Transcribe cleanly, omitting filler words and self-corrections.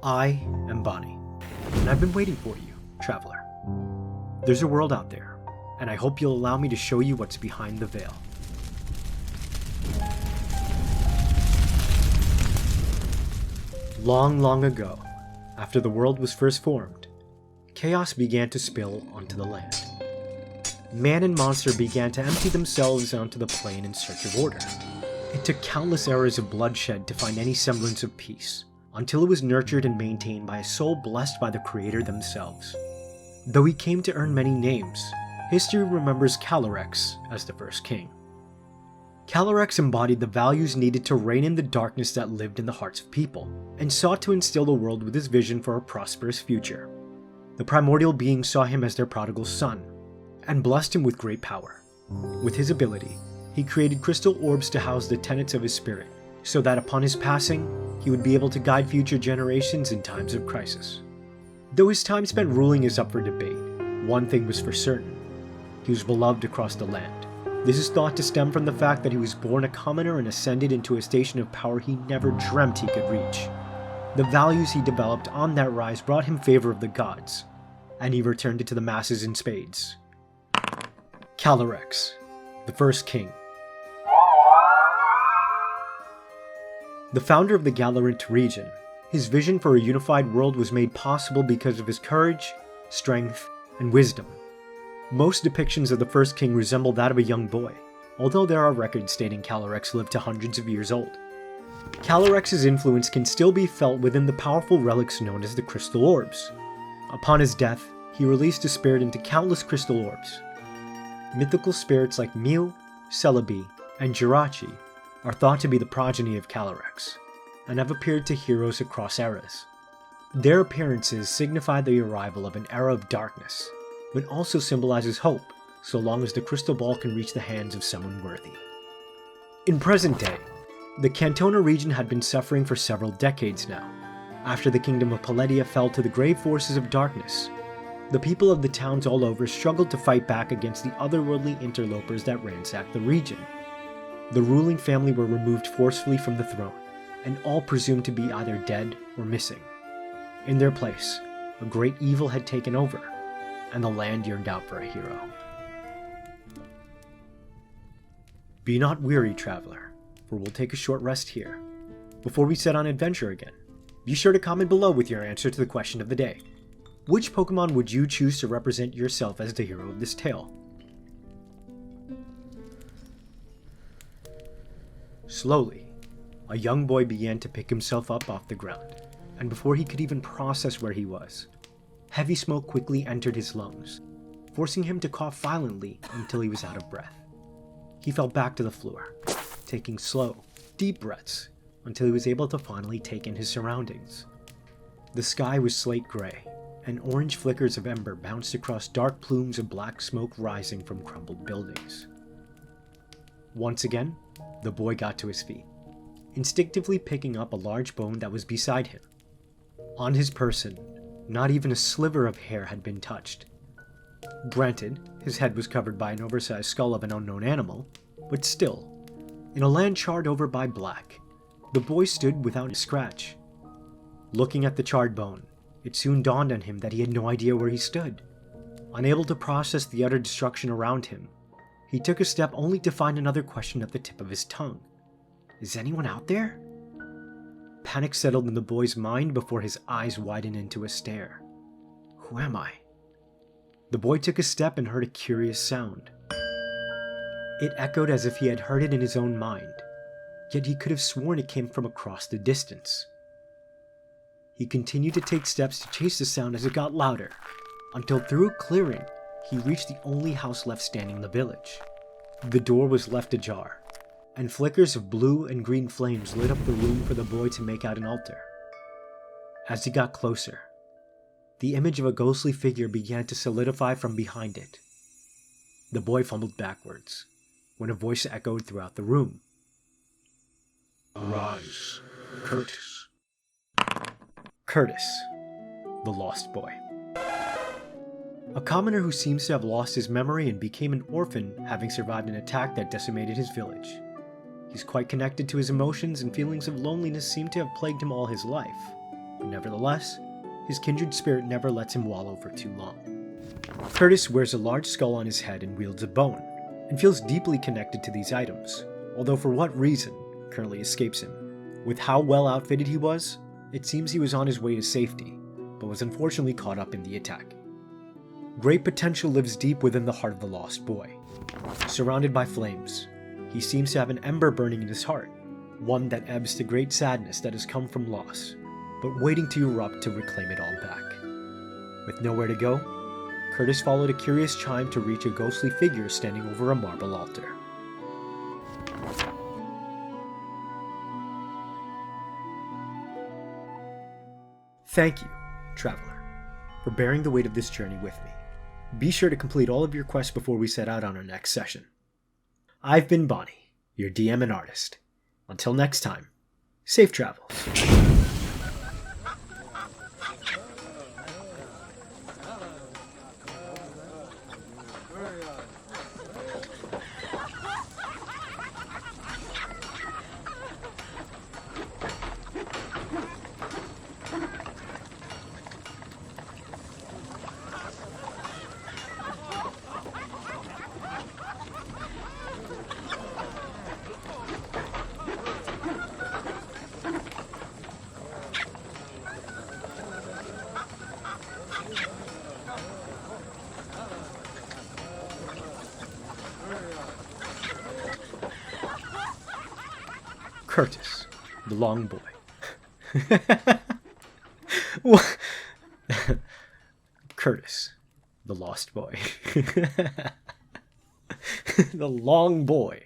I am Bonny, and I've been waiting for you, traveler. There's a world out there, and I hope you'll allow me to show you what's behind the veil. Long, long ago, after the world was first formed, chaos began to spill onto the land. Man and monster began to empty themselves onto the plane in search of order. It took countless eras of bloodshed to find any semblance of peace, until it was nurtured and maintained by a soul blessed by the Creator themselves. Though he came to earn many names, history remembers Calyrex as the first king. Calyrex embodied the values needed to reign in the darkness that lived in the hearts of people, and sought to instill the world with his vision for a prosperous future. The primordial being saw him as their prodigal son, and blessed him with great power. With his ability, he created crystal orbs to house the tenets of his spirit, so that upon his passing, he would be able to guide future generations in times of crisis. Though his time spent ruling is up for debate, one thing was for certain: he was beloved across the land. This is thought to stem from the fact that he was born a commoner and ascended into a station of power he never dreamt he could reach. The values he developed on that rise brought him favor of the gods, and he returned it to the masses in spades. Calyrex, the first king. The founder of the Calyrex region, his vision for a unified world was made possible because of his courage, strength, and wisdom. Most depictions of the first king resemble that of a young boy, although there are records stating Calyrex lived to hundreds of years old. Calyrex's influence can still be felt within the powerful relics known as the crystal orbs. Upon his death, he released his spirit into countless crystal orbs. Mythical spirits like Mil, Celebi, and Jirachi are thought to be the progeny of Calyrex, and have appeared to heroes across eras. Their appearances signify the arrival of an era of darkness, but also symbolizes hope, so long as the crystal ball can reach the hands of someone worthy. In present day, the Cantona region had been suffering for several decades now. After the kingdom of Paledia fell to the grave forces of darkness, the people of the towns all over struggled to fight back against the otherworldly interlopers that ransacked the region. The ruling family were removed forcefully from the throne, and all presumed to be either dead or missing. In their place, a great evil had taken over, and the land yearned out for a hero. Be not weary, traveler, for we'll take a short rest here. Before we set on adventure again, be sure to comment below with your answer to the question of the day. Which Pokemon would you choose to represent yourself as the hero of this tale? Slowly, a young boy began to pick himself up off the ground, and before he could even process where he was, heavy smoke quickly entered his lungs, forcing him to cough violently until he was out of breath. He fell back to the floor, taking slow, deep breaths until he was able to finally take in his surroundings. The sky was slate gray, and orange flickers of ember bounced across dark plumes of black smoke rising from crumbled buildings. Once again, the boy got to his feet, instinctively picking up a large bone that was beside him. On his person, not even a sliver of hair had been touched. Granted, his head was covered by an oversized skull of an unknown animal, but still, in a land charred over by black, the boy stood without a scratch. Looking at the charred bone, it soon dawned on him that he had no idea where he stood. Unable to process the utter destruction around him, he took a step only to find another question at the tip of his tongue. Is anyone out there? Panic settled in the boy's mind before his eyes widened into a stare. Who am I? The boy took a step and heard a curious sound. It echoed as if he had heard it in his own mind, yet he could have sworn it came from across the distance. He continued to take steps to chase the sound as it got louder, until through a clearing, he reached the only house left standing in the village. The door was left ajar, and flickers of blue and green flames lit up the room for the boy to make out an altar. As he got closer, the image of a ghostly figure began to solidify from behind it. The boy fumbled backwards, when a voice echoed throughout the room. Arise, Curtis. Curtis, the lost boy. A commoner who seems to have lost his memory and became an orphan, having survived an attack that decimated his village. He's quite connected to his emotions, and feelings of loneliness seem to have plagued him all his life. Nevertheless, his kindred spirit never lets him wallow for too long. Curtis wears a large skull on his head and wields a bone, and feels deeply connected to these items, although for what reason currently escapes him. With how well outfitted he was, it seems he was on his way to safety, but was unfortunately caught up in the attack. Great potential lives deep within the heart of the lost boy. Surrounded by flames, he seems to have an ember burning in his heart, one that ebbs to great sadness that has come from loss, but waiting to erupt to reclaim it all back. With nowhere to go, Curtis followed a curious chime to reach a ghostly figure standing over a marble altar. Thank you, traveler, for bearing the weight of this journey with me. Be sure to complete all of your quests before we set out on our next session. I've been Bonny, your DM and artist. Until next time, safe travels. Curtis, the long boy. Curtis, the lost boy. The long boy.